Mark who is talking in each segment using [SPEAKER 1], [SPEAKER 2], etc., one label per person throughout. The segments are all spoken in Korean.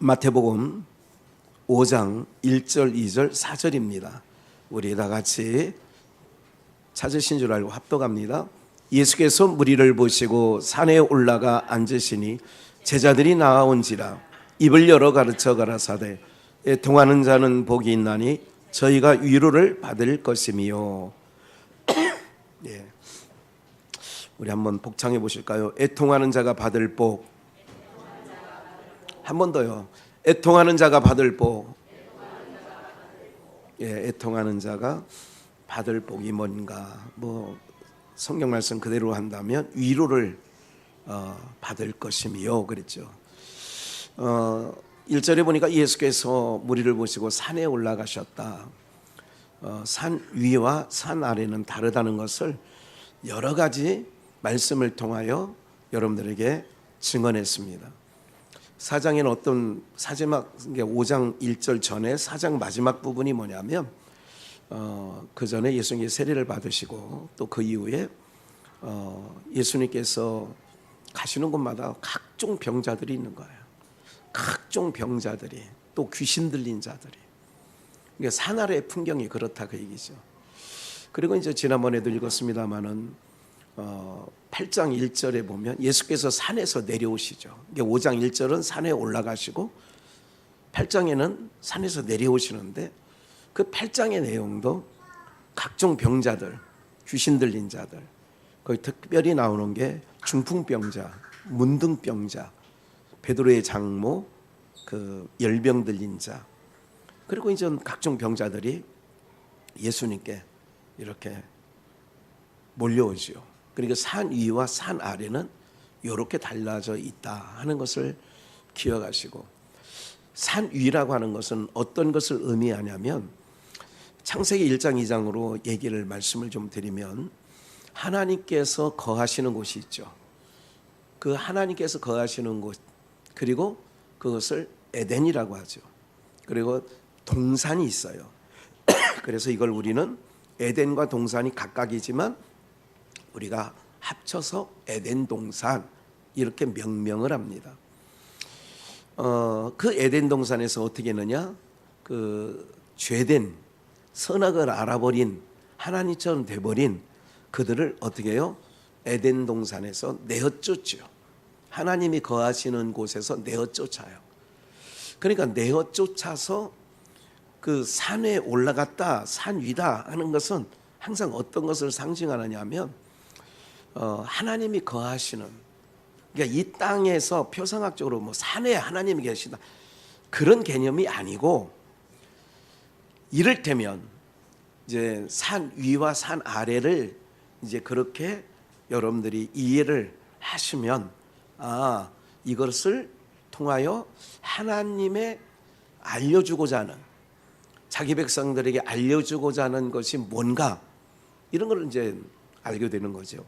[SPEAKER 1] 마태복음 5장 1절, 2절, 4절입니다. 우리 다 같이 찾으신 줄 알고 합독합니다. 예수께서 무리를 보시고 산에 올라가 앉으시니 제자들이 나아온지라 입을 열어 가르쳐 가라사대 애통하는 자는 복이 있나니 저희가 위로를 받을 것이미요. 예. 우리 한번 복창해 보실까요? 애통하는 자가 받을 복. 한 번 더요. 애통하는 자가 받을 복. 예, 애통하는 자가 받을 복이 뭔가? 성경 말씀 그대로 한다면 위로를 받을 것이미요. 그랬죠. 1절에 보니까 예수께서 무리를 보시고 산에 올라가셨다. 산 위와 산 아래는 다르다는 것을 여러 가지 말씀을 통하여 여러분들에게 증언했습니다. 사장에는 어떤 마지막 5장 1절 전에 사장 마지막 부분이 뭐냐면 그 전에 예수님께 세례를 받으시고 또 그 이후에 예수님께서 가시는 곳마다 각종 병자들이 있는 거예요. 각종 병자들이, 또 귀신 들린 자들이. 그러니까 산 아래의 풍경이 그렇다 그 얘기죠. 그리고 이제 지난번에도 읽었습니다마는 8장 1절에 보면 예수께서 산에서 내려오시죠. 5장 1절은 산에 올라가시고 8장에는 산에서 내려오시는데 그 8장의 내용도 각종 병자들, 귀신 들린 자들, 거기 특별히 나오는 게 중풍병자, 문둥병자, 베드로의 장모, 그 열병 들린 자, 그리고 이제 각종 병자들이 예수님께 이렇게 몰려오죠. 그러니까 산 위와 산 아래는 이렇게 달라져 있다 하는 것을 기억하시고, 산 위라고 하는 것은 어떤 것을 의미하냐면 창세기 1장 2장으로 말씀을 좀 드리면 하나님께서 거하시는 곳이 있죠. 그 하나님께서 거하시는 곳, 그리고 그것을 에덴이라고 하죠. 그리고 동산이 있어요. 그래서 이걸 우리는 에덴과 동산이 각각이지만 우리가 합쳐서 에덴 동산 이렇게 명명을 합니다. 그 에덴 동산에서 어떻게 했느냐? 그 죄된, 선악을 알아버린, 하나님처럼 돼버린 그들을 어떻게 해요? 에덴 동산에서 내어쫓죠. 하나님이 거하시는 곳에서 내어쫓아요. 그러니까 내어쫓아서 그 산에 올라갔다, 산 위다 하는 것은 항상 어떤 것을 상징하느냐 하면 하나님이 거하시는, 그러니까 이 땅에서 표상학적으로 산에 하나님이 계시다 그런 개념이 아니고, 이를테면 이제 산 위와 산 아래를 이제 그렇게 여러분들이 이해를 하시면 이것을 통하여 하나님의 알려주고자 하는, 자기 백성들에게 알려주고자 하는 것이 뭔가, 이런 걸 이제 알게 되는 거죠.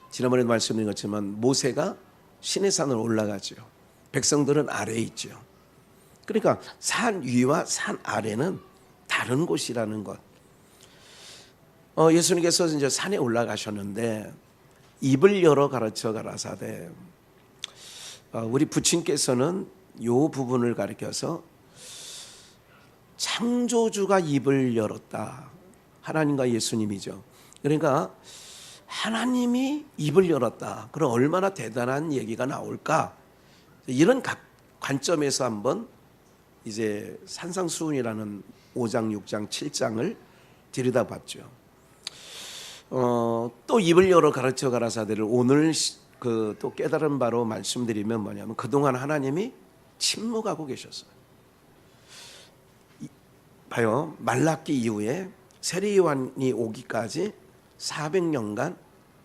[SPEAKER 1] 지난번에도 말씀드린 것처럼 모세가 시내산으로 올라가죠. 백성들은 아래에 있죠. 그러니까 산 위와 산 아래는 다른 곳이라는 것. 예수님께서 이제 산에 올라가셨는데 입을 열어 가르쳐 가라사대, 우리 부친께서는 이 부분을 가리켜서 창조주가 입을 열었다. 하나님과 예수님이죠. 그러니까 하나님이 입을 열었다. 그럼 얼마나 대단한 얘기가 나올까? 이런 관점에서 한번 이제 산상수훈이라는 5장, 6장, 7장을 들여다봤죠. 또 입을 열어 가르쳐 가라사대를 오늘 또 깨달은 바로 말씀드리면 뭐냐면 그동안 하나님이 침묵하고 계셨어요. 봐요. 말라기 이후에 세례 요한이 오기까지 400년간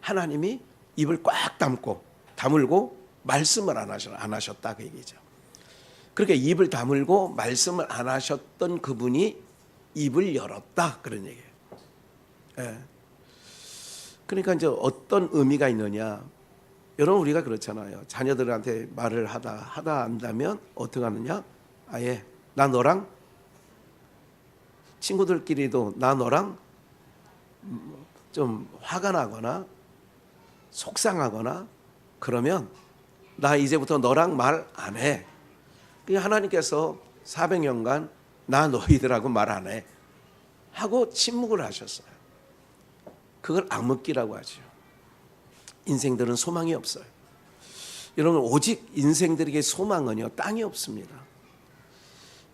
[SPEAKER 1] 하나님이 입을 꽉 다물고 말씀을 안 하셨다 그 얘기죠. 그렇게 입을 다물고 말씀을 안 하셨던 그분이 입을 열었다 그런 얘기예요. 예. 그러니까 이제 어떤 의미가 있느냐? 여러분, 우리가 그렇잖아요. 자녀들한테 말을 하다 안다면 어떻게 하느냐? 아예 나 너랑, 친구들끼리도 나 너랑 좀 화가 나거나 속상하거나 그러면 나 이제부터 너랑 말 안 해. 하나님께서 400년간 나 너희들하고 말 안 해 하고 침묵을 하셨어요. 그걸 암흑기라고 하죠. 인생들은 소망이 없어요. 여러분, 오직 인생들에게 소망은요, 땅에 없습니다.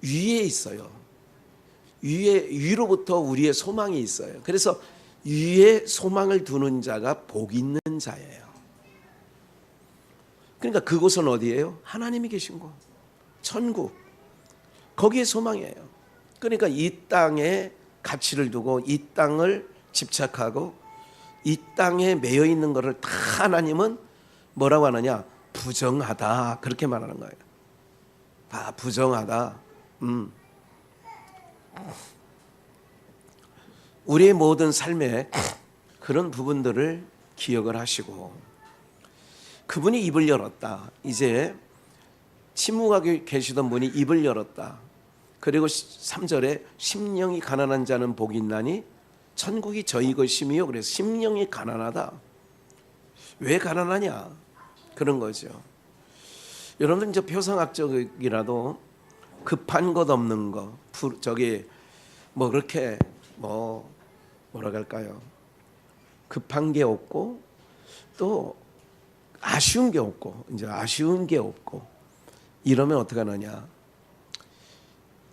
[SPEAKER 1] 위에 있어요. 위로부터 우리의 소망이 있어요. 그래서 위에 소망을 두는 자가 복 있는 자예요. 그러니까 그곳은 어디예요? 하나님이 계신 곳, 천국. 거기에 소망이에요. 그러니까 이 땅에 가치를 두고 이 땅을 집착하고 이 땅에 매여 있는 것을 다 하나님은 뭐라고 하느냐? 부정하다, 그렇게 말하는 거예요. 다 부정하다. 우리의 모든 삶에 그런 부분들을 기억을 하시고, 그분이 입을 열었다. 이제 침묵하게 계시던 분이 입을 열었다. 그리고 3절에 심령이 가난한 자는 복이 있나니 천국이 저희 것이며, 그래서 심령이 가난하다. 왜 가난하냐? 그런 거죠. 여러분들 이제 표상학적이라도 급한 것 없는 거, 저기 뭐 그렇게 뭐라 할까요? 급한 게 없고 또 아쉬운 게 없고, 이제 아쉬운 게 없고 이러면 어떻게 하느냐?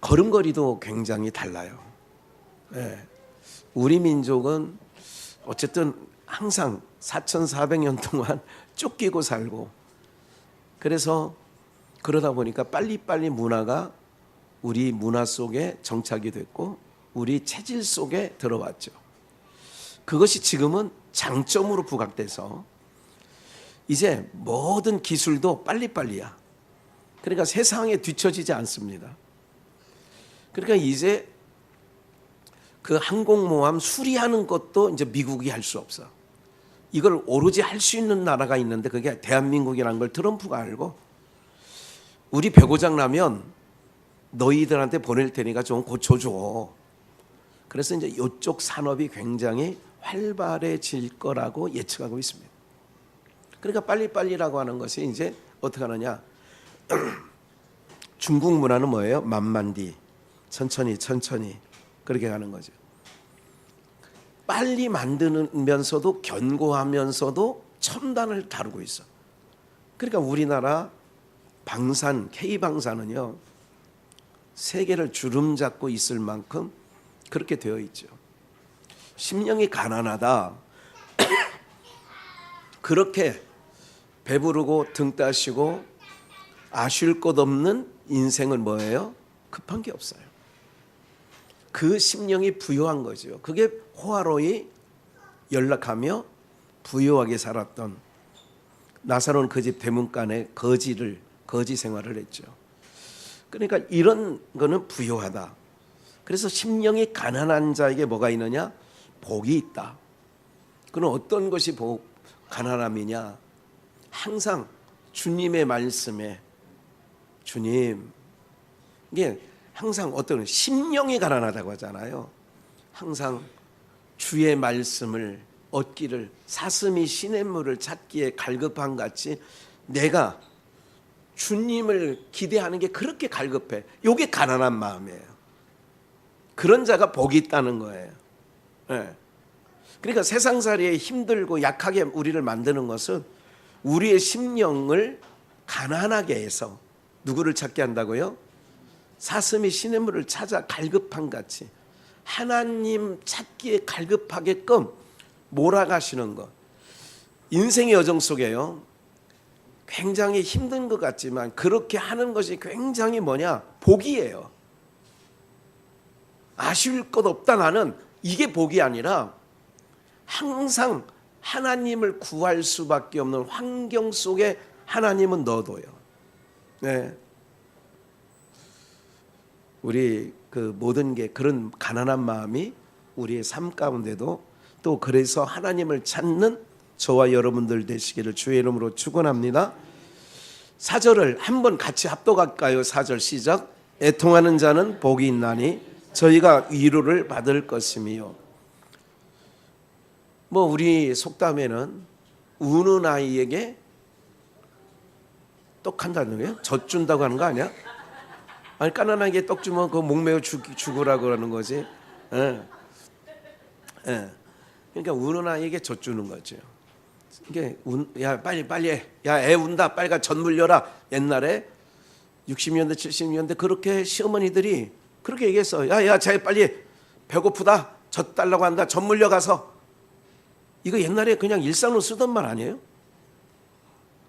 [SPEAKER 1] 걸음걸이도 굉장히 달라요. 네. 우리 민족은 어쨌든 항상 4,400년 동안 쫓기고 살고, 그래서 그러다 보니까 빨리빨리 문화가 우리 문화 속에 정착이 됐고 우리 체질 속에 들어왔죠. 그것이 지금은 장점으로 부각돼서 이제 모든 기술도 빨리빨리야. 그러니까 세상에 뒤처지지 않습니다. 그러니까 이제 그 항공모함 수리하는 것도 이제 미국이 할 수 없어. 이걸 오로지 할 수 있는 나라가 있는데 그게 대한민국이라는 걸 트럼프가 알고, 우리 배고장 나면 너희들한테 보낼 테니까 좀 고쳐줘. 그래서 이제 이쪽 산업이 굉장히 활발해질 거라고 예측하고 있습니다. 그러니까 빨리빨리라고 하는 것이 이제 어떻게 하느냐? 중국 문화는 뭐예요? 만만디, 천천히 그렇게 가는 거죠. 빨리 만드면서도 견고하면서도 첨단을 다루고 있어. 그러니까 우리나라 방산, K방산은요, 세계를 주름잡고 있을 만큼 그렇게 되어 있죠. 심령이 가난하다. 그렇게 배부르고 등 따시고 아쉬울 것 없는 인생은 뭐예요? 급한 게 없어요. 그 심령이 부유한 거죠. 그게 호화로이 연락하며 부유하게 살았던 나사로는 그 집 대문간에 거지 생활을 했죠. 그러니까 이런 거는 부유하다. 그래서 심령이 가난한 자에게 뭐가 있느냐? 복이 있다. 그는 어떤 것이 가난함이냐? 항상 주님의 말씀에, 주님, 이게 항상 어떤 심령이 가난하다고 하잖아요. 항상 주의 말씀을 얻기를 사슴이 시냇물을 찾기에 갈급한 같이 내가 주님을 기대하는 게 그렇게 갈급해. 이게 가난한 마음이에요. 그런 자가 복이 있다는 거예요. 네. 그러니까 세상살이에 힘들고 약하게 우리를 만드는 것은 우리의 심령을 가난하게 해서 누구를 찾게 한다고요? 사슴이 시냇물을 찾아 갈급한 같이 하나님 찾기에 갈급하게끔 몰아가시는 것. 인생의 여정 속에요, 굉장히 힘든 것 같지만 그렇게 하는 것이 굉장히 복이에요. 아쉬울 것 없다 나는, 이게 복이 아니라 항상 하나님을 구할 수밖에 없는 환경 속에 하나님은 넣어둬요. 네. 우리 그 모든 게 그런 가난한 마음이 우리의 삶 가운데도 또 그래서 하나님을 찾는 저와 여러분들 되시기를 주의 이름으로 축원합니다. 4절을 한번 같이 합독할까요? 4절 시작. 애통하는 자는 복이 있나니 저희가 위로를 받을 것이며. 우리 속담에는 우는 아이에게 떡한다는 거예요? 젖준다고 하는 거 아니야? 아니 가난하게 떡 주면 그 목매어 죽으라 그러는 거지. 예. 예. 그러니까 우는 아이에게 젖 주는 거죠. 이게 야 빨리 해. 야 애 운다. 빨리 가 젖 물려라. 옛날에 60년대 70년대 그렇게 시어머니들이 그렇게 얘기했어. 야야 자기 빨리 배고프다. 젖 달라고 한다. 젖 물려 가서. 이거 옛날에 그냥 일상으로 쓰던 말 아니에요?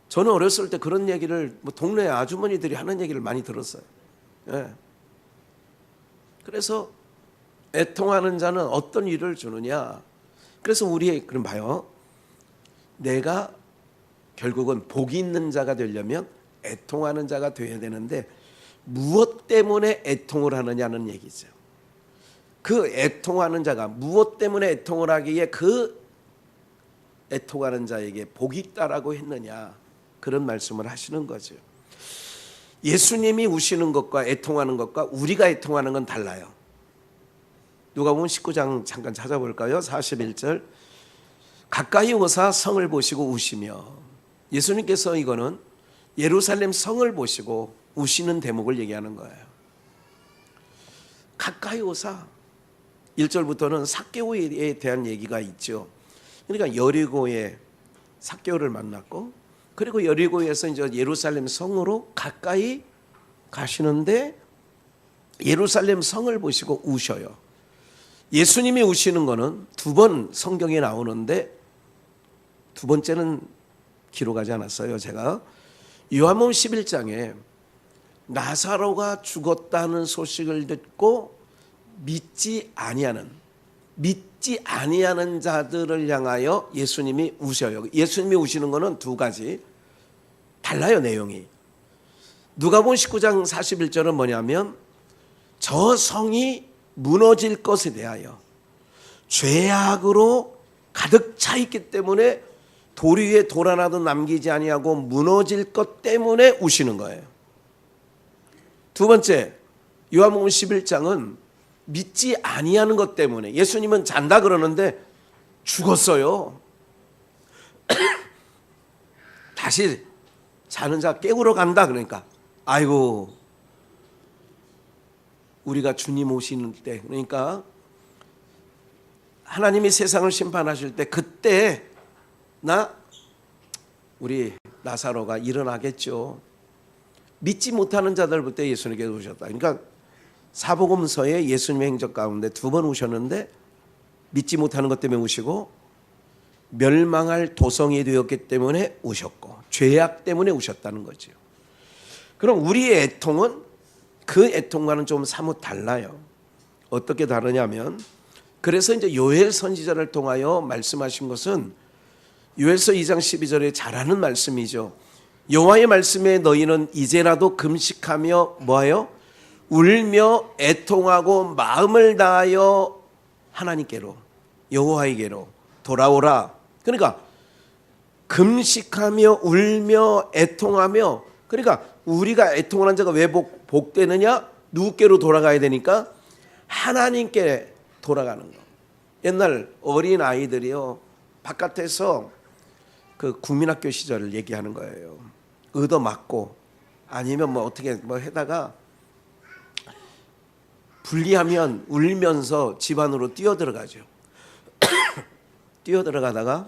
[SPEAKER 1] 저는 어렸을 때 그런 얘기를 뭐 동네 아주머니들이 하는 얘기를 많이 들었어요. 예. 그래서 애통하는 자는 어떤 일을 주느냐. 그래서 우리 그럼 봐요. 내가 결국은 복이 있는 자가 되려면 애통하는 자가 되어야 되는데 무엇 때문에 애통을 하느냐는 얘기죠. 그 애통하는 자가 무엇 때문에 애통을 하기에 그 애통하는 자에게 복이 있다라고 했느냐. 그런 말씀을 하시는 거죠. 예수님이 우시는 것과 애통하는 것과 우리가 애통하는 건 달라요. 누가복음 19장 잠깐 찾아볼까요? 41절. 가까이 오사 성을 보시고 우시며. 예수님께서 이거는 예루살렘 성을 보시고 우시는 대목을 얘기하는 거예요. 가까이 오사. 1절부터는 삭개오에 대한 얘기가 있죠. 그러니까 여리고에 삭개오를 만났고 그리고 여리고에서 이제 예루살렘 성으로 가까이 가시는데 예루살렘 성을 보시고 우셔요. 예수님이 우시는 거는 두 번 성경에 나오는데 두 번째는 기록하지 않았어요. 제가 요한복음 11장에 나사로가 죽었다는 소식을 듣고 믿지 아니하는 자들을 향하여 예수님이 우셔요. 예수님이 우시는 거는 두 가지 달라요. 내용이. 누가복음 19장 41절은 뭐냐면 저 성이 무너질 것에 대하여 죄악으로 가득 차 있기 때문에 돌 위에 돌 하나도 남기지 아니하고 무너질 것 때문에 우시는 거예요. 두 번째 요한복음 11장은 믿지 아니하는 것 때문에 예수님은 잔다 그러는데 죽었어요. 다시 자는 자 깨우러 간다 그러니까 아이고 우리가 주님 오시는 때 그러니까 하나님이 세상을 심판하실 때 그때 우리 나사로가 일어나겠죠. 믿지 못하는 자들부터 예수님께서 오셨다. 그러니까 사복음서에 예수님의 행적 가운데 두 번 오셨는데 믿지 못하는 것 때문에 오시고 멸망할 도성이 되었기 때문에 오셨고 죄악 때문에 오셨다는 거죠. 그럼 우리의 애통은 그 애통과는 좀 사뭇 달라요. 어떻게 다르냐면 그래서 이제 요엘 선지자를 통하여 말씀하신 것은 요엘서 2장 12절에 잘하는 말씀이죠. 여호와의 말씀에 너희는 이제라도 금식하며 뭐하여 울며 애통하고 마음을 다하여 하나님께로 여호와에게로 돌아오라. 그러니까 금식하며 울며 애통하며 그러니까 우리가 애통하는 자가 왜 복되느냐? 누구께로 돌아가야 되니까 하나님께 돌아가는 거. 옛날 어린 아이들이요 바깥에서 그 국민학교 시절을 얘기하는 거예요. 얻어 맞고 아니면 뭐 어떻게 뭐 해다가 불리하면 울면서 집 안으로 뛰어들어가죠. 뛰어들어가다가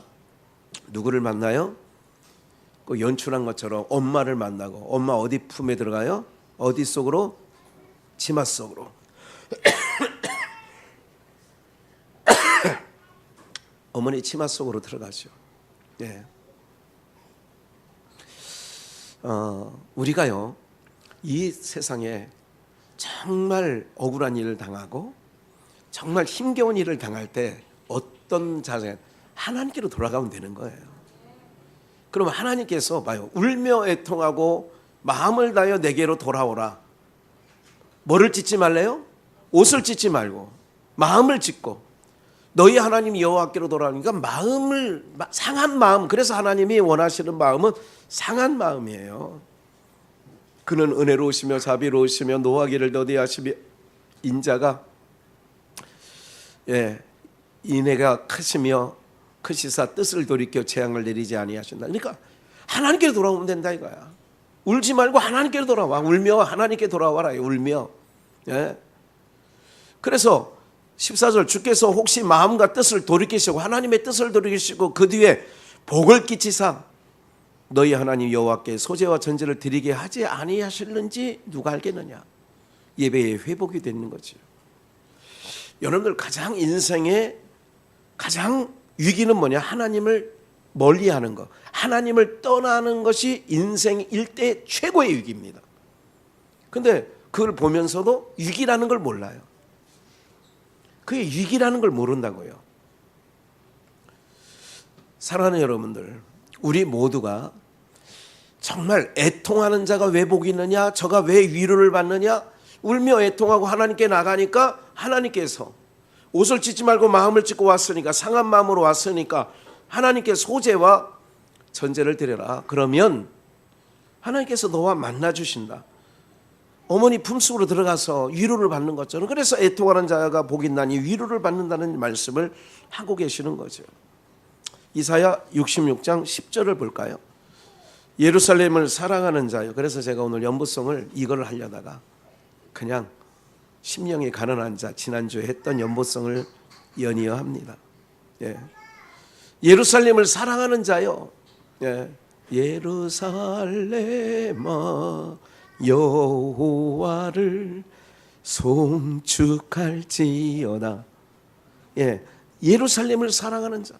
[SPEAKER 1] 누구를 만나요? 그 연출한 것처럼 엄마를 만나고 엄마 어디 품에 들어가요? 어디 속으로? 치마 속으로. 어머니 치마 속으로 들어가죠. 예. 우리가요 이 세상에 정말 억울한 일을 당하고 정말 힘겨운 일을 당할 때 어떤 자세 하나님께로 돌아가면 되는 거예요. 그럼 하나님께서 봐요 울며 애통하고 마음을 다하여 내게로 돌아오라. 뭐를 찢지 말래요? 옷을 찢지 말고 마음을 찢고 너희 하나님 여호와께로 돌아오니까 마음을 상한 마음. 그래서 하나님이 원하시는 마음은 상한 마음이에요. 그는 은혜로우시며 자비로우시며 노하기를 더디하시며 인자가 인애가 크시며 크시사 뜻을 돌이켜 재앙을 내리지 아니하신다. 그러니까 하나님께로 돌아오면 된다 이거야. 울지 말고 하나님께 돌아와. 울며 하나님께 돌아와라. 울며. 예. 그래서 14절 주께서 혹시 마음과 뜻을 돌이키시고 하나님의 뜻을 돌이키시고 그 뒤에 복을 끼치사 너희 하나님 여호와께 소제와 전제를 드리게 하지 아니하실는지 누가 알겠느냐. 예배의 회복이 되는 거죠. 여러분들 가장 인생의 가장 위기는 뭐냐? 하나님을 멀리하는 것, 하나님을 떠나는 것이 인생 일대 최고의 위기입니다. 그런데 그걸 보면서도 위기라는 걸 몰라요. 그게 위기라는 걸 모른다고요. 사랑하는 여러분들, 우리 모두가 정말 애통하는 자가 왜 복이 있느냐, 저가 왜 위로를 받느냐, 울며 애통하고 하나님께 나가니까 하나님께서 옷을 찢지 말고 마음을 찢고 왔으니까, 상한 마음으로 왔으니까 하나님께 소제와 전제를 드려라. 그러면 하나님께서 너와 만나 주신다. 어머니 품속으로 들어가서 위로를 받는 것처럼. 그래서 애통하는 자가 복이 있나니 위로를 받는다는 말씀을 하고 계시는 거죠. 이사야 66장 10절을 볼까요? 예루살렘을 사랑하는 자요. 그래서 제가 오늘 연보성을 이걸 하려다가 그냥 심령이 가난한 자, 지난주에 했던 연보성을 연이어 합니다. 예. 예루살렘을 사랑하는 자요. 예. 예루살렘아 여호와를 송축할지어다. 예. 예루살렘을 사랑하는 자,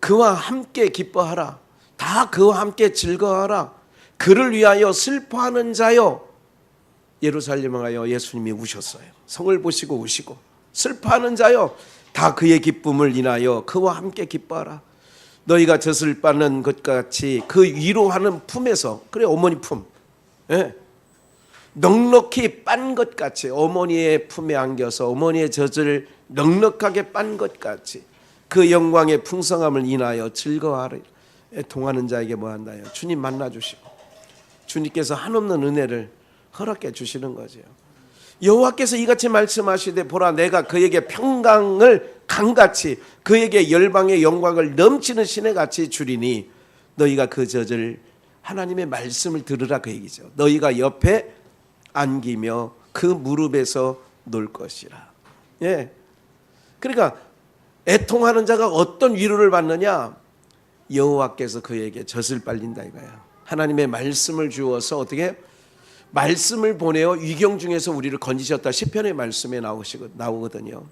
[SPEAKER 1] 그와 함께 기뻐하라. 다 그와 함께 즐거워하라. 그를 위하여 슬퍼하는 자요. 예루살렘을 하여 예수님이 우셨어요. 성을 보시고 우시고. 슬퍼하는 자요, 다 그의 기쁨을 인하여 그와 함께 기뻐하라. 너희가 젖을 빠는 것 같이 그 위로하는 품에서, 그래 어머니 품, 예. 넉넉히 빤 것 같이, 어머니의 품에 안겨서 어머니의 젖을 넉넉하게 빤 것 같이 그 영광의 풍성함을 인하여 즐거워하라. 애통하는 자에게 뭐한다요? 주님 만나주시고 주님께서 한없는 은혜를 허락해 주시는 거죠. 여호와께서 이같이 말씀하시되 보라 내가 그에게 평강을 강같이 그에게 열방의 영광을 넘치는 시내같이 주리니 너희가 그 젖을, 하나님의 말씀을 들으라 그 얘기죠. 너희가 옆에 안기며 그 무릎에서 놀 것이라. 예. 그러니까 애통하는 자가 어떤 위로를 받느냐? 여호와께서 그에게 젖을 빨린다 이거야. 하나님의 말씀을 주어서 어떻게 말씀을 보내어 위경 중에서 우리를 건지셨다. 시편의 말씀에 나오거든요.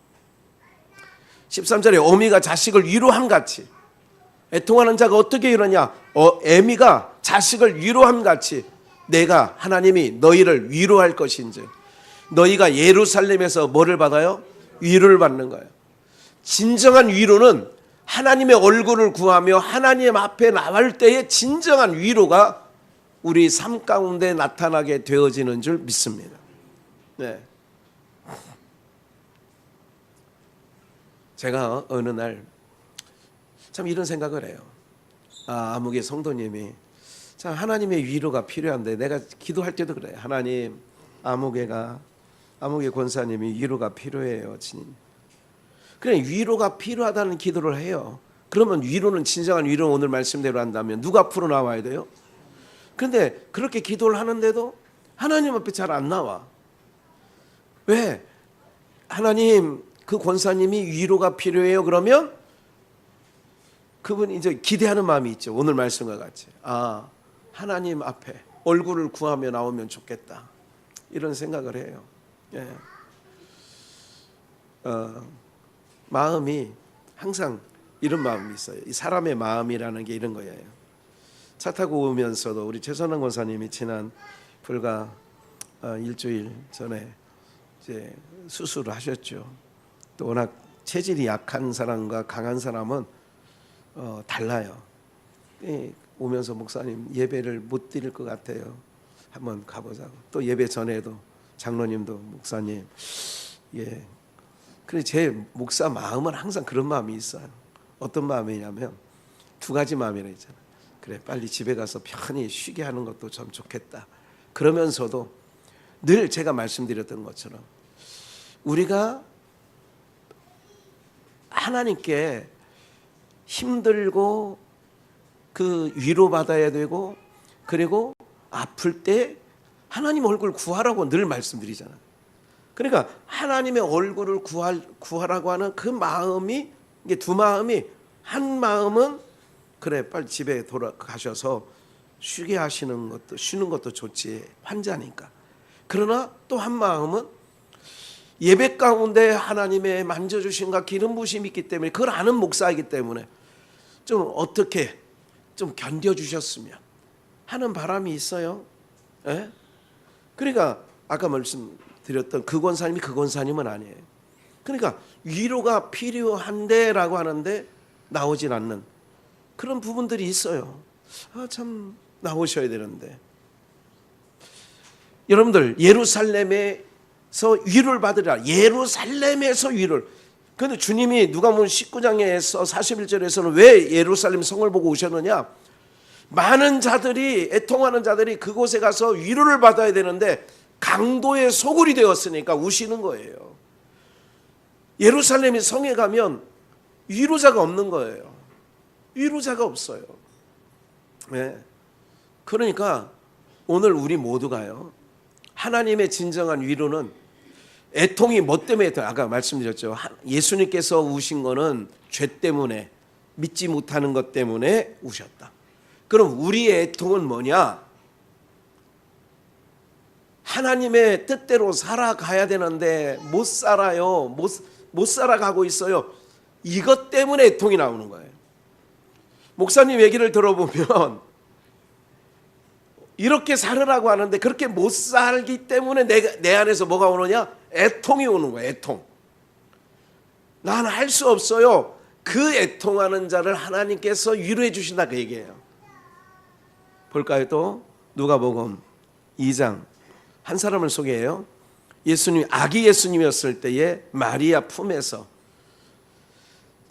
[SPEAKER 1] 13절에 어미가 자식을 위로함 같이, 애통하는 자가 어떻게 이러냐? 애미가 자식을 위로함 같이 내가 하나님이 너희를 위로할 것인지. 너희가 예루살렘에서 뭐를 받아요? 위로를 받는 거예요. 진정한 위로는 하나님의 얼굴을 구하며 하나님 앞에 나갈 때의 진정한 위로가 우리 삶 가운데 나타나게 되어지는 줄 믿습니다. 네. 제가 어느 날 참 이런 생각을 해요. 아무개 성도님이 참 하나님의 위로가 필요한데, 내가 기도할 때도 그래요. 하나님, 아무개 권사님이 위로가 필요해요. 그냥 위로가 필요하다는 기도를 해요. 그러면 위로는, 진정한 위로는 오늘 말씀대로 한다면 누가 앞으로 나와야 돼요? 그런데 그렇게 기도를 하는데도 하나님 앞에 잘 안 나와. 왜? 하나님, 그 권사님이 위로가 필요해요. 그러면 그분이 이제 기대하는 마음이 있죠. 오늘 말씀과 같이. 하나님 앞에 얼굴을 구하며 나오면 좋겠다. 이런 생각을 해요. 예. 마음이 항상 이런 마음이 있어요. 이 사람의 마음이라는 게 이런 거예요. 차 타고 오면서도 우리 최선원 권사님이 지난 불과 일주일 전에 이제 수술을 하셨죠. 또 워낙 체질이 약한 사람과 강한 사람은 달라요. 오면서 목사님 예배를 못 드릴 것 같아요. 한번 가보자고. 또 예배 전에도 장로님도 목사님, 예. 그래 제 목사 마음은 항상 그런 마음이 있어요. 어떤 마음이냐면 두 가지 마음이라 있잖아요. 그래 빨리 집에 가서 편히 쉬게 하는 것도 참 좋겠다. 그러면서도 늘 제가 말씀드렸던 것처럼 우리가 하나님께 힘들고 그 위로받아야 되고, 그리고 아플 때 하나님 얼굴 구하라고 늘 말씀드리잖아요. 그러니까 하나님의 얼굴을 구하라고 하는 그 마음이, 이게 두 마음이, 한 마음은 그래 빨리 집에 돌아가셔서 쉬게 하시는 것도, 쉬는 것도 좋지, 환자니까. 그러나 또 한 마음은 예배 가운데 하나님의 만져주심과 기름 부심이 있기 때문에, 그걸 아는 목사이기 때문에 좀 어떻게 좀 견뎌주셨으면 하는 바람이 있어요. 예? 그러니까 아까 말씀드렸던 그 권사님이 그 권사님은 아니에요. 그러니까 위로가 필요한데 라고 하는데 나오질 않는 그런 부분들이 있어요. 참 나오셔야 되는데. 여러분들, 예루살렘에서 위로를 받으라. 예루살렘에서 위로를. 그런데 주님이 누가복음 19장에서 41절에서는 왜 예루살렘 성을 보고 오셨느냐? 많은 자들이, 애통하는 자들이 그곳에 가서 위로를 받아야 되는데 강도의 소굴이 되었으니까 우시는 거예요. 예루살렘의 성에 가면 위로자가 없는 거예요. 위로자가 없어요. 네. 그러니까 오늘 우리 모두가요, 하나님의 진정한 위로는 애통이 뭐 때문에, 아까 말씀드렸죠. 예수님께서 우신 거는 죄 때문에, 믿지 못하는 것 때문에 우셨다. 그럼 우리의 애통은 뭐냐? 하나님의 뜻대로 살아가야 되는데 못 살아요. 못 살아가고 있어요. 이것 때문에 애통이 나오는 거예요. 목사님 얘기를 들어보면 이렇게 살으라고 하는데 그렇게 못 살기 때문에 내 안에서 뭐가 오느냐? 애통이 오는 거예요. 애통. 난 할 수 없어요. 그 애통하는 자를 하나님께서 위로해 주신다, 그 얘기예요. 볼까요? 또 누가복음 2장 한 사람을 소개해요. 예수님, 아기 예수님이었을 때에 마리아 품에서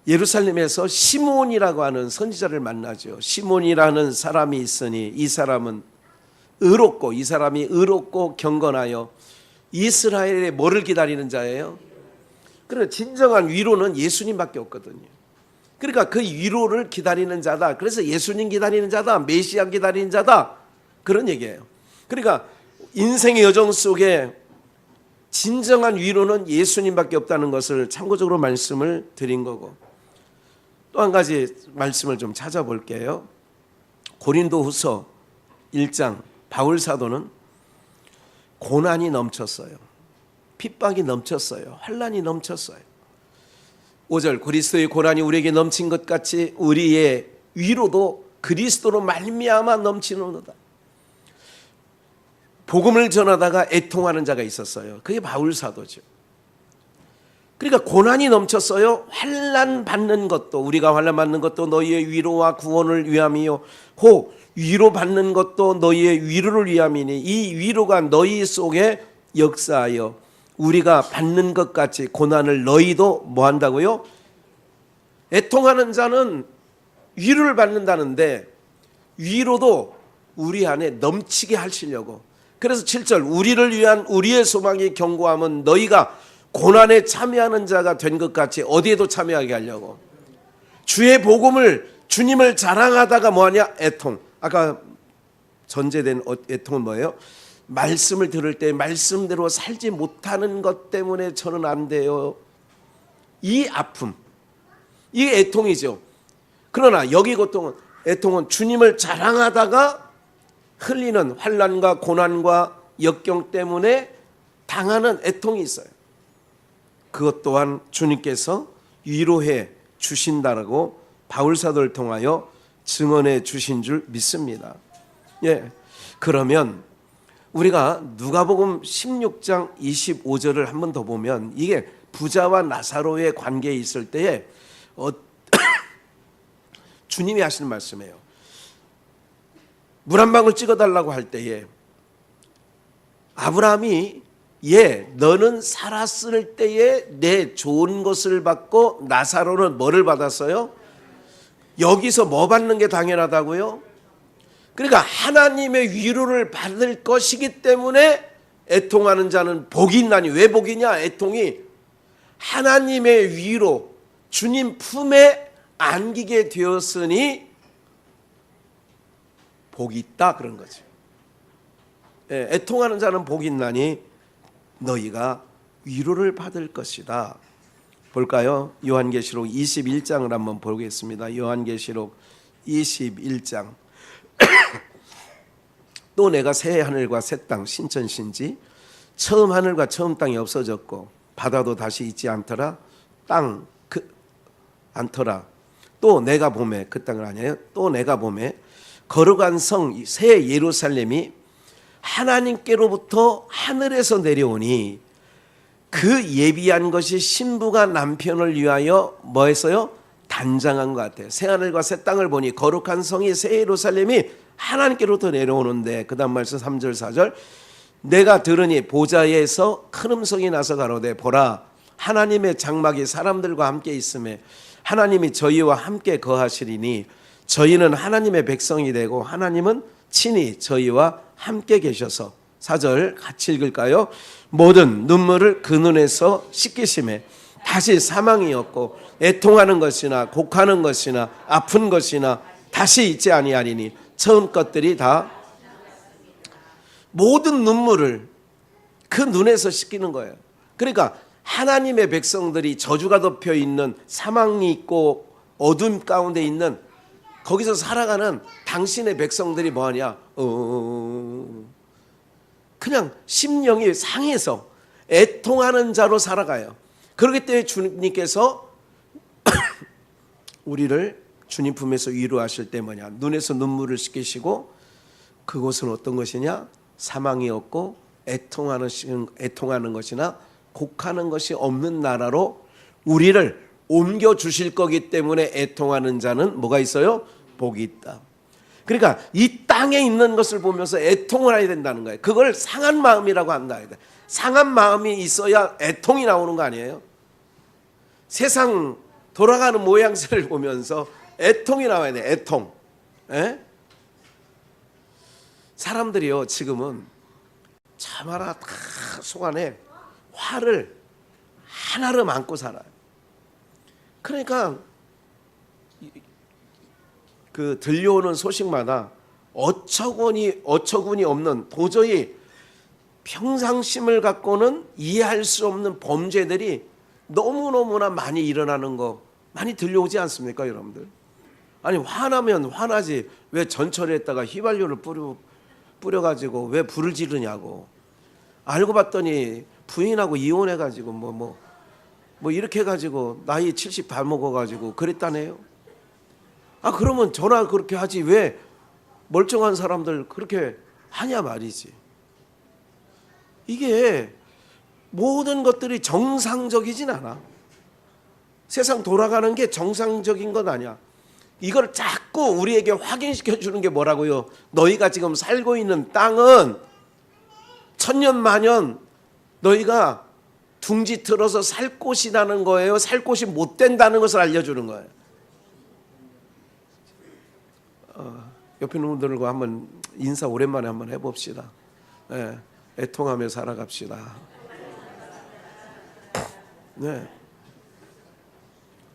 [SPEAKER 1] 예루살렘에서 시몬이라고 하는 선지자를 만나죠. 시몬이라는 사람이 있으니 이 사람이 의롭고 경건하여 이스라엘의 뭐를 기다리는 자예요? 그러나 진정한 위로는 예수님밖에 없거든요. 그러니까 그 위로를 기다리는 자다. 그래서 예수님 기다리는 자다, 메시아 기다리는 자다, 그런 얘기예요. 그러니까 인생의 여정 속에 진정한 위로는 예수님밖에 없다는 것을 참고적으로 말씀을 드린 거고, 또 한 가지 말씀을 좀 찾아볼게요. 고린도후서 1장, 바울 사도는 고난이 넘쳤어요. 핍박이 넘쳤어요. 환난이 넘쳤어요. 5절, 그리스도의 고난이 우리에게 넘친 것 같이 우리의 위로도 그리스도로 말미암아 넘치노로다. 복음을 전하다가 애통하는 자가 있었어요. 그게 바울 사도죠. 그러니까 고난이 넘쳤어요. 환난 받는 것도, 우리가 환난 받는 것도 너희의 위로와 구원을 위함이요, 호 위로 받는 것도 너희의 위로를 위함이니 이 위로가 너희 속에 역사하여 우리가 받는 것 같이 고난을 너희도 뭐 한다고요? 애통하는 자는 위로를 받는다는데 위로도 우리 안에 넘치게 하시려고. 그래서 7절, 우리를 위한 우리의 소망이 견고함은 너희가 고난에 참여하는 자가 된 것 같이 어디에도 참여하게 하려고. 주의 복음을, 주님을 자랑하다가 뭐하냐? 애통. 아까 전제된 애통은 뭐예요? 말씀을 들을 때 말씀대로 살지 못하는 것 때문에 저는 안 돼요. 이 아픔, 이 애통이죠. 그러나 여기 애통은 주님을 자랑하다가 흘리는 환난과 고난과 역경 때문에 당하는 애통이 있어요. 그것 또한 주님께서 위로해 주신다라고 바울 사도를 통하여 증언해 주신 줄 믿습니다. 예. 그러면 우리가 누가복음 16장 25절을 한 번 더 보면 이게 부자와 나사로의 관계에 있을 때에 주님이 하시는 말씀이에요. 물 한 방울 찍어달라고 할 때에 아브라함이 너는 살았을 때에 내 좋은 것을 받고 나사로는 뭐를 받았어요? 여기서 뭐 받는 게 당연하다고요? 그러니까 하나님의 위로를 받을 것이기 때문에 애통하는 자는 복이 있나니. 왜 복이냐? 애통이 하나님의 위로, 주님 품에 안기게 되었으니 복이 있다, 그런 거죠. 애통하는 자는 복이 있나니 너희가 위로를 받을 것이다. 볼까요? 요한계시록 21장을 한번 보겠습니다. 요한계시록 21장. 또 내가 새 하늘과 새 땅 신천신지 처음 하늘과 처음 땅이 없어졌고 바다도 다시 있지 않더라. 않더라. 또 내가 보매, 그 땅을 아니에요. 또 내가 보매 거룩한 성 새 예루살렘이 하나님께로부터 하늘에서 내려오니 그 예비한 것이 신부가 남편을 위하여 뭐 했어요? 단장한 것 같아요. 새 하늘과 새 땅을 보니 거룩한 성이 새 예루살렘이 하나님께로부터 내려오는데, 그 다음 말씀 3절 4절 내가 들으니 보좌에서 큰 음성이 나서 가로되 보라 하나님의 장막이 사람들과 함께 있음에 하나님이 저희와 함께 거하시리니 저희는 하나님의 백성이 되고 하나님은 친히 저희와 함께 계셔서 4절 같이 읽을까요? 모든 눈물을 그 눈에서 씻기심에 다시 사망이 없고 애통하는 것이나 곡하는 것이나 아픈 것이나 다시 있지 아니하리니 처음 것들이 다 모든 눈물을 그 눈에서 씻기는 거예요. 그러니까 하나님의 백성들이 저주가 덮여 있는 사망이 있고 어둠 가운데 있는 거기서 살아가는 당신의 백성들이 뭐하냐? 그냥 심령이 상해서 애통하는 자로 살아가요. 그렇기 때문에 주님께서 우리를 주님 품에서 위로하실 때 뭐냐? 눈에서 눈물을 씻기시고 그곳은 어떤 것이냐? 사망이 없고 애통하는 것이나 곡하는 것이 없는 나라로 우리를 옮겨 주실 거기 때문에 애통하는 자는 뭐가 있어요? 복이 있다. 그러니까 이 땅에 있는 것을 보면서 애통을 해야 된다는 거예요. 그걸 상한 마음이라고 한다. 상한 마음이 있어야 애통이 나오는 거 아니에요? 세상 돌아가는 모양새를 보면서 애통이 나와야 돼. 애통. 에? 사람들이요 지금은 참아라 다 속 안에 화를 하나를 안고 살아요. 그러니까 그 들려오는 소식마다 어처구니 없는 도저히 평상심을 갖고는 이해할 수 없는 범죄들이 너무너무나 많이 일어나는 거 많이 들려오지 않습니까, 여러분들? 아니 화나면 화나지 왜 전철에다가 휘발유를 뿌려가지고 왜 불을 지르냐고. 알고 봤더니 부인하고 이혼해가지고 뭐 이렇게 해가지고 나이 70 다 먹어가지고 그랬다네요. 아 그러면 저나 그렇게 하지 왜 멀쩡한 사람들 그렇게 하냐 말이지. 이게 모든 것들이 정상적이진 않아. 세상 돌아가는 게 정상적인 건 아니야. 이걸 자꾸 우리에게 확인시켜 주는 게 뭐라고요? 너희가 지금 살고 있는 땅은 천년만년 너희가 둥지 틀어서 살 곳이라는 거예요? 살 곳이 못 된다는 것을 알려주는 거예요. 옆에 있는 분들과 한번 인사 오랜만에 한번 해봅시다. 네, 애통하며 살아갑시다. 네,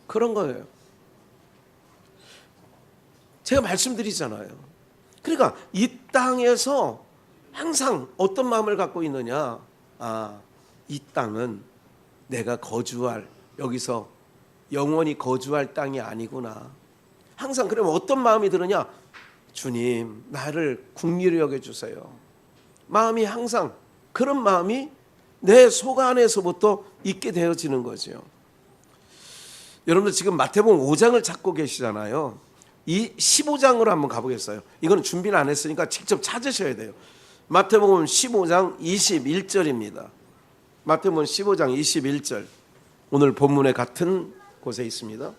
[SPEAKER 1] 그런 거예요. 제가 말씀드리잖아요. 그러니까 이 땅에서 항상 어떤 마음을 갖고 있느냐? 이 땅은 내가 거주할, 여기서 영원히 거주할 땅이 아니구나. 항상 그러면 어떤 마음이 드느냐? 주님, 나를 긍휼히 여겨주세요. 마음이 항상 그런 마음이 내 속 안에서부터 있게 되어지는 거죠. 여러분들 지금 마태복음 5장을 찾고 계시잖아요. 이 15장으로 한번 가보겠어요. 이거는 준비를 안 했으니까 직접 찾으셔야 돼요. 마태복음 15장 21절입니다. 마태복음 15장 21절. 오늘 본문의 같은 곳에 있습니다.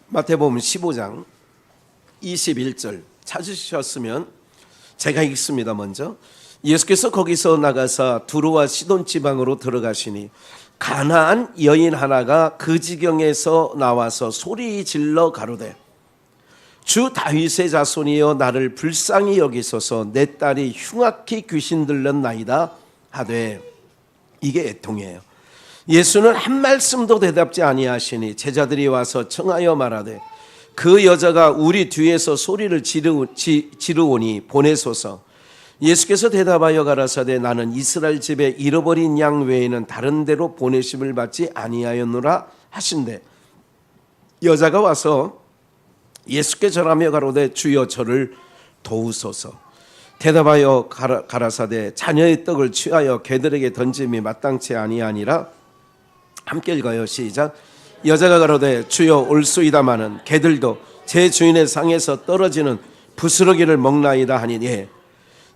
[SPEAKER 1] 마태복음 15장 21절 찾으셨으면 제가 읽습니다. 먼저 예수께서 거기서 나가사 두로와 시돈 지방으로 들어가시니 가나안 여인 하나가 그 지경에서 나와서 소리 질러 가로되 주 다윗의 자손이여 나를 불쌍히 여기소서 내 딸이 흉악히 귀신 들렸나이다 하되. 이게 애통이에요. 예수는 한 말씀도 대답지 아니하시니 제자들이 와서 청하여 말하되 그 여자가 우리 뒤에서 소리를 지르오니 보내소서. 예수께서 대답하여 가라사대 나는 이스라엘 집에 잃어버린 양 외에는 다른 데로 보내심을 받지 아니하였노라 하신대. 여자가 와서 예수께 절하며 가로되 주여 저를 도우소서. 대답하여 가라사대 자녀의 떡을 취하여 개들에게 던짐이 마땅치 아니하니라. 함께 읽어요. 시작. 여자가 가로되 주여 올소이다마는 개들도 제 주인의 상에서 떨어지는 부스러기를 먹나이다 하니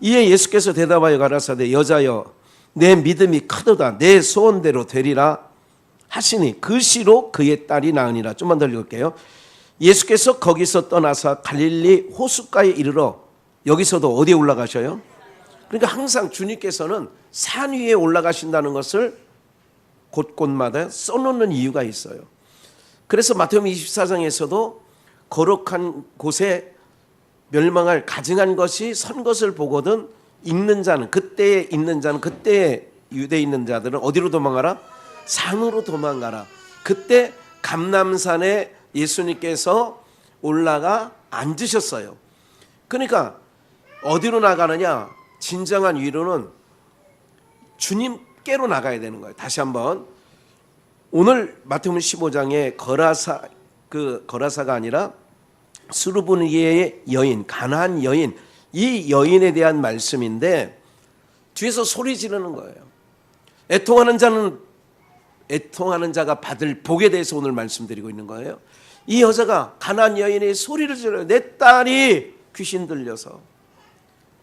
[SPEAKER 1] 이에 예수께서 대답하여 가라사대 여자여 내 믿음이 크도다 내 소원대로 되리라 하시니 그 시로 그의 딸이 나으니라. 좀만 더 읽을게요. 예수께서 거기서 떠나서 갈릴리 호숫가에 이르러 여기서도 어디에 올라가셔요? 그러니까 항상 주님께서는 산 위에 올라가신다는 것을 곳곳마다 써놓는 이유가 있어요. 그래서 마태복음 24장에서도 거룩한 곳에 멸망할 가증한 것이 선 것을 보거든 있는 자는 그때에 있는 자는 그때에 유대에 있는 자들은 어디로 도망가라? 산으로 도망가라. 그때 감람산에 예수님께서 올라가 앉으셨어요. 그러니까 어디로 나가느냐? 진정한 위로는 주님께로 나가야 되는 거예요. 다시 한번 오늘 마태복음 15장에 거라사가 아니라 수르브니게의 여인, 가나안 여인, 이 여인에 대한 말씀인데 뒤에서 소리 지르는 거예요. 애통하는 자가 받을 복에 대해서 오늘 말씀드리고 있는 거예요. 이 여자가 가나안 여인의 소리를 질러요. 내 딸이 귀신 들려서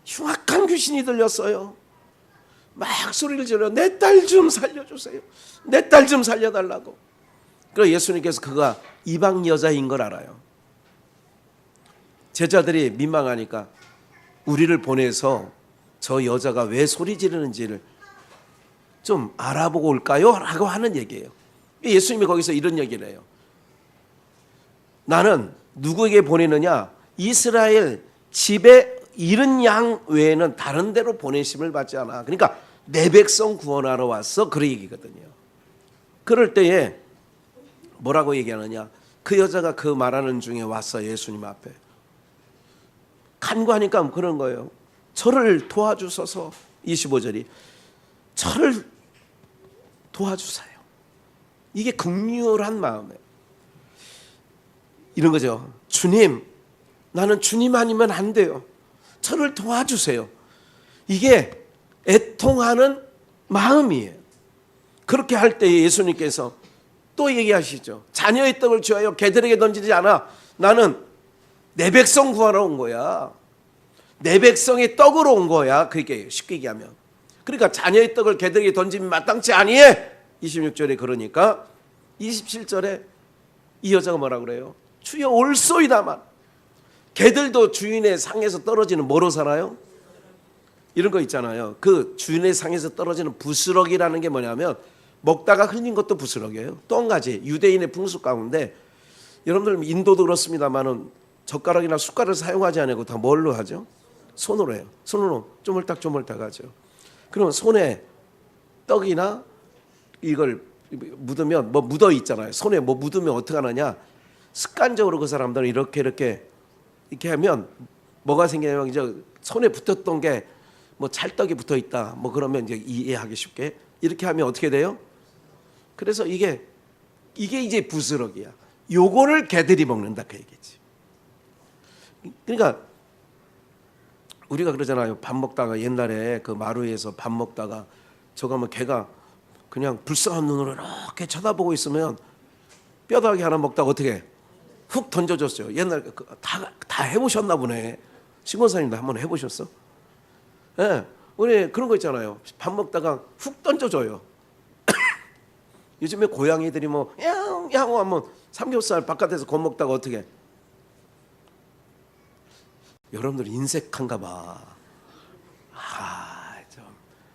[SPEAKER 1] 흉악한 귀신이 들렸어요. 막 소리를 질러 내 딸 좀 살려주세요. 내 딸 좀 살려달라고. 그래서 예수님께서 그가 이방 여자인 걸 알아요. 제자들이 민망하니까 우리를 보내서 저 여자가 왜 소리 지르는지를 좀 알아보고 올까요? 라고 하는 얘기예요. 예수님이 거기서 이런 얘기를 해요. 나는 누구에게 보내느냐? 이스라엘 집에 잃은 양 외에는 다른 데로 보내심을 받지 않아. 그러니까 내 백성 구원하러 왔어. 그런 얘기거든요. 그럴 때에 뭐라고 얘기하느냐? 그 여자가 그 말하는 중에 왔어. 예수님 앞에. 간구하니까 그런 거예요. 저를 도와주소서. 25절이 저를 도와주세요. 이게 극률한 마음이에요. 이런 거죠. 주님, 나는 주님 아니면 안 돼요. 저를 도와주세요. 이게 애통하는 마음이에요. 그렇게 할 때 예수님께서 또 얘기하시죠. 자녀의 떡을 취하여 개들에게 던지지 않아. 나는 내 백성 구하러 온 거야. 내 백성의 떡으로 온 거야. 그게 쉽게 얘기하면. 그러니까 자녀의 떡을 개들에게 던지면 마땅치 아니해. 26절에 그러니까 27절에 이 여자가 뭐라 그래요? 주여 올소이다만. 개들도 주인의 상에서 떨어지는 뭐로 살아요? 이런 거 있잖아요. 그 주인의 상에서 떨어지는 부스러기라는 게 뭐냐면 먹다가 흘린 것도 부스러기예요. 또 한 가지 유대인의 풍습 가운데 여러분들 인도도 그렇습니다만은 젓가락이나 숟갈을 사용하지 않고 다 뭘로 하죠? 손으로 해요. 손으로 쪼물딱쪼물딱 하죠. 그러면 손에 떡이나 이걸 묻으면 뭐 묻어 있잖아요. 손에 뭐 묻으면 어떻게 하느냐? 습관적으로 그 사람들은 이렇게 하면 뭐가 생기냐면 이제 손에 붙었던 게 뭐 찰떡이 붙어 있다. 뭐 그러면 이제 이해하기 쉽게 이렇게 하면 어떻게 돼요? 그래서 이게 이제 부스러기야. 요거를 개들이 먹는다 그 얘기지. 그러니까 우리가 그러잖아요. 밥 먹다가 옛날에 그 마루에서 밥 먹다가 저거 하면 개가 그냥 불쌍한 눈으로 이렇게 쳐다보고 있으면 뼈다귀 하나 먹다가 어떻게 훅 던져줬어요. 옛날 다 해보셨나 보네. 신권사님도 한번 해보셨어? 예, 네, 우리 그런 거 있잖아요. 밥 먹다가 훅 던져줘요. 요즘에 고양이들이 뭐 야옹 하면 삼겹살 바깥에서 거 먹다가 어떻게? 여러분들 인색한가 봐. 좀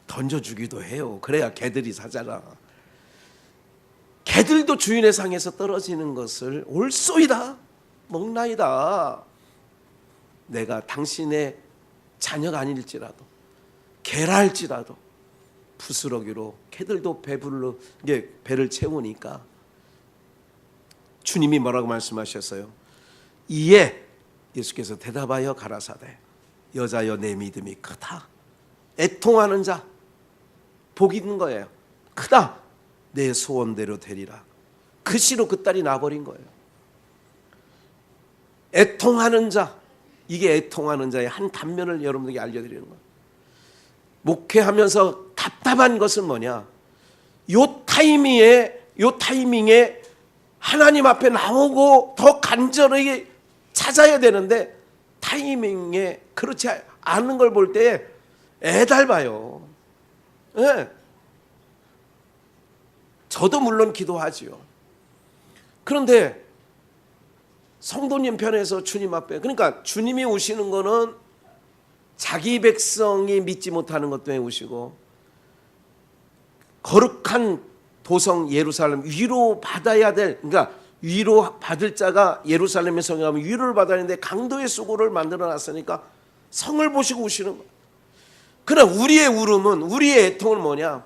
[SPEAKER 1] 던져주기도 해요. 그래야 개들이 사잖아. 개들도 주인의 상에서 떨어지는 것을 올소이다 먹나이다. 내가 당신의 자녀가 아닐지라도 개랄지라도 부스러기로 개들도 배를 채우니까 주님이 뭐라고 말씀하셨어요? 이에 예수께서 대답하여 가라사대 여자여 내 믿음이 크다. 애통하는 자 복 있는 거예요. 크다. 내 소원대로 되리라. 그 시로 그 딸이 나버린 거예요. 애통하는 자, 이게 애통하는 자의 한 단면을 여러분들에게 알려드리는 거예요. 목회하면서 답답한 것은 뭐냐? 요 타이밍에 하나님 앞에 나오고 더 간절하게 찾아야 되는데 타이밍에 그렇지 않은 걸 볼 때 애달봐요. 네. 저도 물론 기도하지요. 그런데 성도님 편에서 주님 앞에, 그러니까 주님이 오시는 거는 자기 백성이 믿지 못하는 것 때문에 오시고 거룩한 도성 예루살렘 위로 받아야 될, 그러니까 위로 받을 자가 예루살렘에 성행하면 위로를 받아야 하는데 강도의 수고를 만들어 놨으니까 성을 보시고 오시는 거예요. 그러나 우리의 울음은, 우리의 애통은 뭐냐?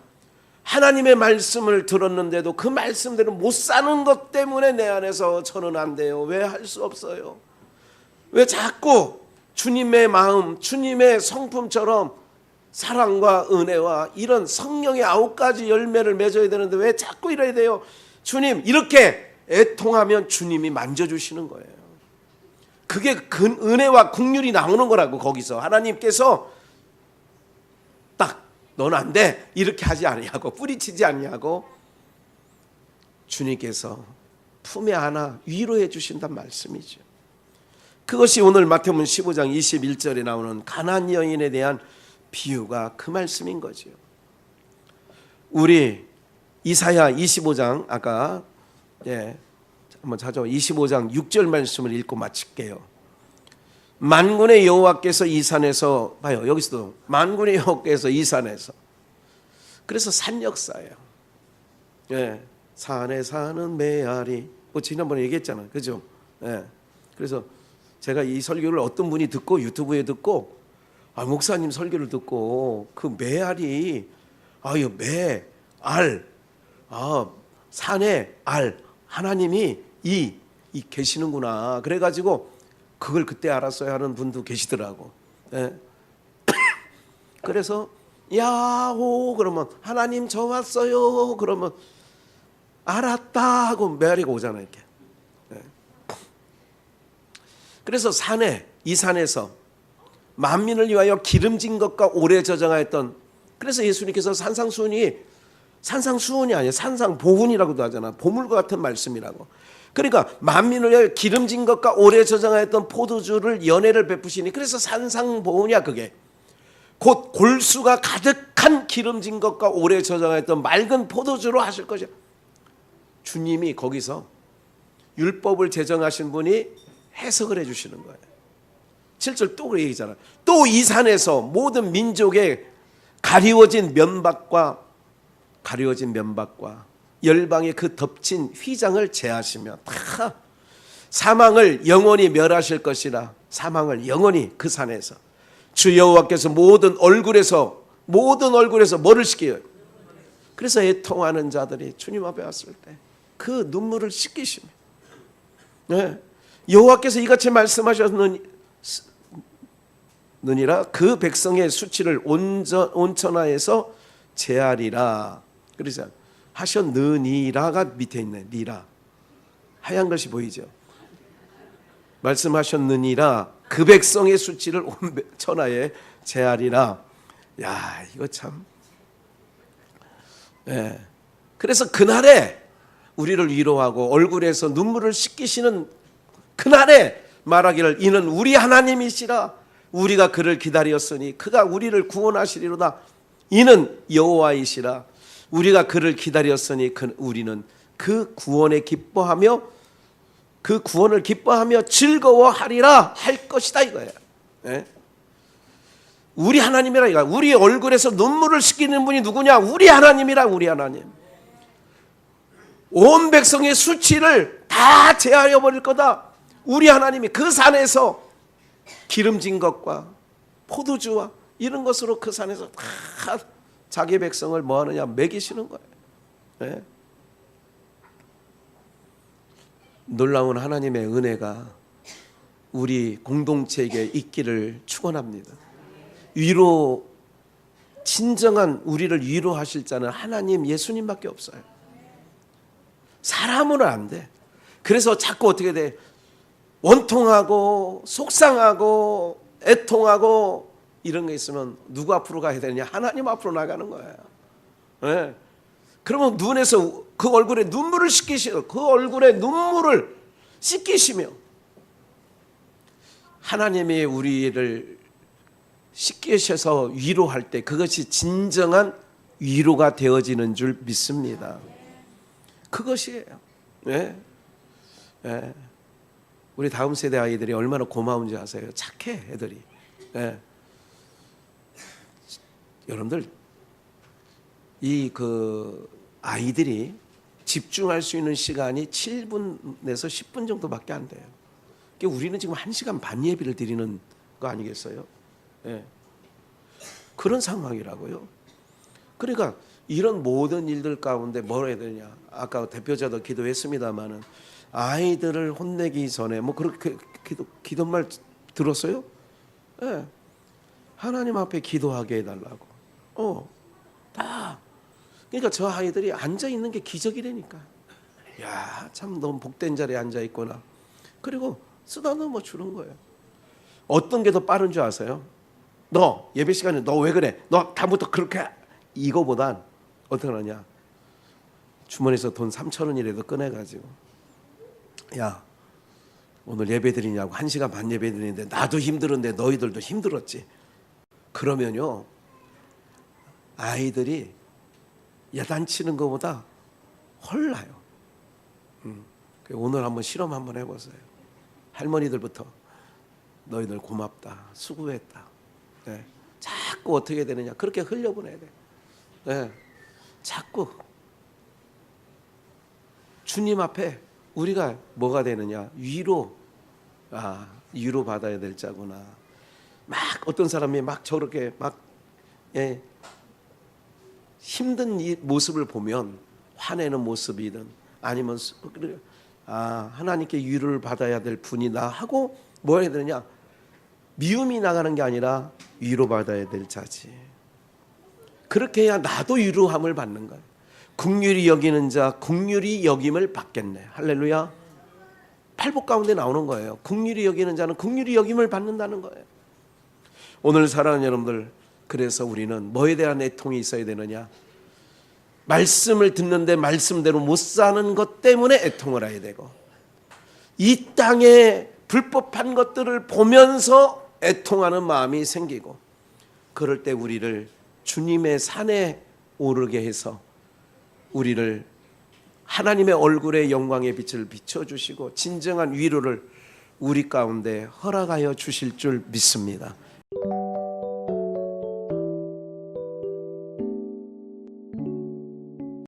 [SPEAKER 1] 하나님의 말씀을 들었는데도 그 말씀대로 못 사는 것 때문에 내 안에서 저는 안 돼요. 왜 할 수 없어요? 왜 자꾸 주님의 마음, 주님의 성품처럼 사랑과 은혜와 이런 성령의 9가지 열매를 맺어야 되는데 왜 자꾸 이래야 돼요? 주님, 이렇게 애통하면 주님이 만져주시는 거예요. 그게 은혜와 긍휼이 나오는 거라고. 거기서 하나님께서 딱 넌 안 돼 이렇게 하지 아니하고 뿌리치지 아니하고 주님께서 품에 안아 위로해 주신단 말씀이죠. 그것이 오늘 마태복음 15장 21절에 나오는 가나안 여인에 대한 비유가 그 말씀인 거죠. 우리 이사야 25장 아까 한번 찾아봐. 25장 6절 말씀을 읽고 마칠게요. 만군의 여호와께서 이 산에서, 봐요, 여기서도 만군의 여호와께서 이 산에서, 그래서 산 역사예요. 산에 사는 메아리, 지난번에 얘기했잖아요, 그죠? 그래서 제가 이 설교를 어떤 분이 듣고 유튜브에 듣고, 목사님 설교를 듣고 그 메아리, 산에 알, 하나님이 이 계시는구나. 그래가지고 그걸 그때 알았어야 하는 분도 계시더라고. 그래서 야호 그러면 하나님 저 왔어요 그러면 알았다 하고 메아리가 오잖아요, 이렇게. 그래서 이 산에서 만민을 위하여 기름진 것과 오래 저장하였던, 그래서 예수님께서 산상수훈이 아니에요, 산상보훈이라고도 하잖아. 보물과 같은 말씀이라고. 그러니까 만민을 위하여 기름진 것과 오래 저장하였던 포도주를 연회를 베푸시니, 그래서 산상보훈이야. 그게 곧 골수가 가득한 기름진 것과 오래 저장하였던 맑은 포도주로 하실 것이야. 주님이 거기서 율법을 제정하신 분이 해석을 해주시는 거예요. 7절 또 그 얘기잖아. 또 이 산에서 모든 민족의 가리워진 면박과 열방의 그 덮친 휘장을 제하시며 다 사망을 영원히 멸하실 것이라. 사망을 영원히 그 산에서 주 여호와께서 모든 얼굴에서 뭐를 씻겨요? 그래서 애통하는 자들이 주님 앞에 왔을 때 그 눈물을 씻기시며, 여호와께서 이같이 말씀하셨느니라. 그 백성의 수치를 온천하에서 제하리라. 그래서 하셨느니라가 밑에 있네. 니라 하얀 것이 보이죠. 말씀하셨느니라 그 백성의 수치를 온 천하에 제하리라. 야, 이거 참. 그래서 그날에 우리를 위로하고 얼굴에서 눈물을 씻기시는 그날에 말하기를 이는 우리 하나님이시라. 우리가 그를 기다렸으니 그가 우리를 구원하시리로다. 이는 여호와이시라. 우리가 그를 기다렸으니 우리는 그 구원을 기뻐하며 즐거워하리라 할 것이다 이거예요. 우리 하나님이라 이거. 우리 얼굴에서 눈물을 씻기는 분이 누구냐? 우리 하나님이라. 우리 하나님. 온 백성의 수치를 다 제하여 버릴 거다. 우리 하나님이 그 산에서 기름진 것과 포도주와 이런 것으로 그 산에서 다 자기 백성을 뭐 하느냐? 먹이시는 거예요. 놀라운 하나님의 은혜가 우리 공동체에게 있기를 축원합니다. 위로, 진정한 우리를 위로하실 자는 하나님, 예수님밖에 없어요. 사람으로는 안 돼. 그래서 자꾸 어떻게 돼? 원통하고 속상하고 애통하고 이런 게 있으면 누구 앞으로 가야 되느냐? 하나님 앞으로 나가는 거예요. 네. 그러면 눈에서 그 얼굴에 눈물을 씻기시고, 그 얼굴에 눈물을 씻기시며, 하나님이 우리를 씻기셔서 위로할 때 그것이 진정한 위로가 되어지는 줄 믿습니다. 그것이에요. 네. 네. 우리 다음 세대 아이들이 얼마나 고마운지 아세요? 착해, 애들이. 네. 여러분들, 아이들이 집중할 수 있는 시간이 7분에서 10분 정도밖에 안 돼요. 그러니까 우리는 지금 1시간 반 예배를 드리는 거 아니겠어요? 네. 그런 상황이라고요. 그러니까 이런 모든 일들 가운데 뭘 해야 되냐? 아까 대표자도 기도했습니다마는 아이들을 혼내기 전에 뭐 그렇게 기도말 들었어요? 네. 하나님 앞에 기도하게 해달라고. 다. 그러니까 저 아이들이 앉아 있는 게 기적이라니까. 야, 참 너무 복된 자리에 앉아 있구나. 그리고 쓰다듬어 주는 거예요. 어떤 게 더 빠른 줄 아세요? 너 예배 시간에 너 왜 그래? 너 다음부터 그렇게. 이거보단 어떻게 하냐? 주머니에서 돈 3,000원이라도 꺼내가지고, 야, 오늘 예배 드리냐고 1시간 반 예배 드리는데 나도 힘들었는데 너희들도 힘들었지. 그러면요, 아이들이 야단치는 것보다 헐나요. 오늘 한번 실험 한번 해보세요. 할머니들부터 너희들 고맙다, 수고했다. 네. 자꾸 어떻게 되느냐? 그렇게 흘려보내야 돼. 네. 자꾸 주님 앞에 우리가 뭐가 되느냐? 위로 받아야 될 자구나. 막 어떤 사람이 막 저렇게 막 힘든 이 모습을 보면 화내는 모습이든 아니면 하나님께 위로를 받아야 될 분이다 하고 뭐 해야 되느냐? 미움이 나가는 게 아니라 위로받아야 될 자지. 그렇게 해야 나도 위로함을 받는 거예요. 긍휼히 여기는 자 긍휼히 여김을 받겠네. 할렐루야. 팔복 가운데 나오는 거예요. 긍휼히 여기는 자는 긍휼히 여김을 받는다는 거예요. 오늘 사랑하는 여러분들, 그래서 우리는 뭐에 대한 애통이 있어야 되느냐? 말씀을 듣는데 말씀대로 못 사는 것 때문에 애통을 해야 되고, 이 땅에 불법한 것들을 보면서 애통하는 마음이 생기고, 그럴 때 우리를 주님의 산에 오르게 해서 우리를 하나님의 얼굴의 영광의 빛을 비춰주시고 진정한 위로를 우리 가운데 허락하여 주실 줄 믿습니다.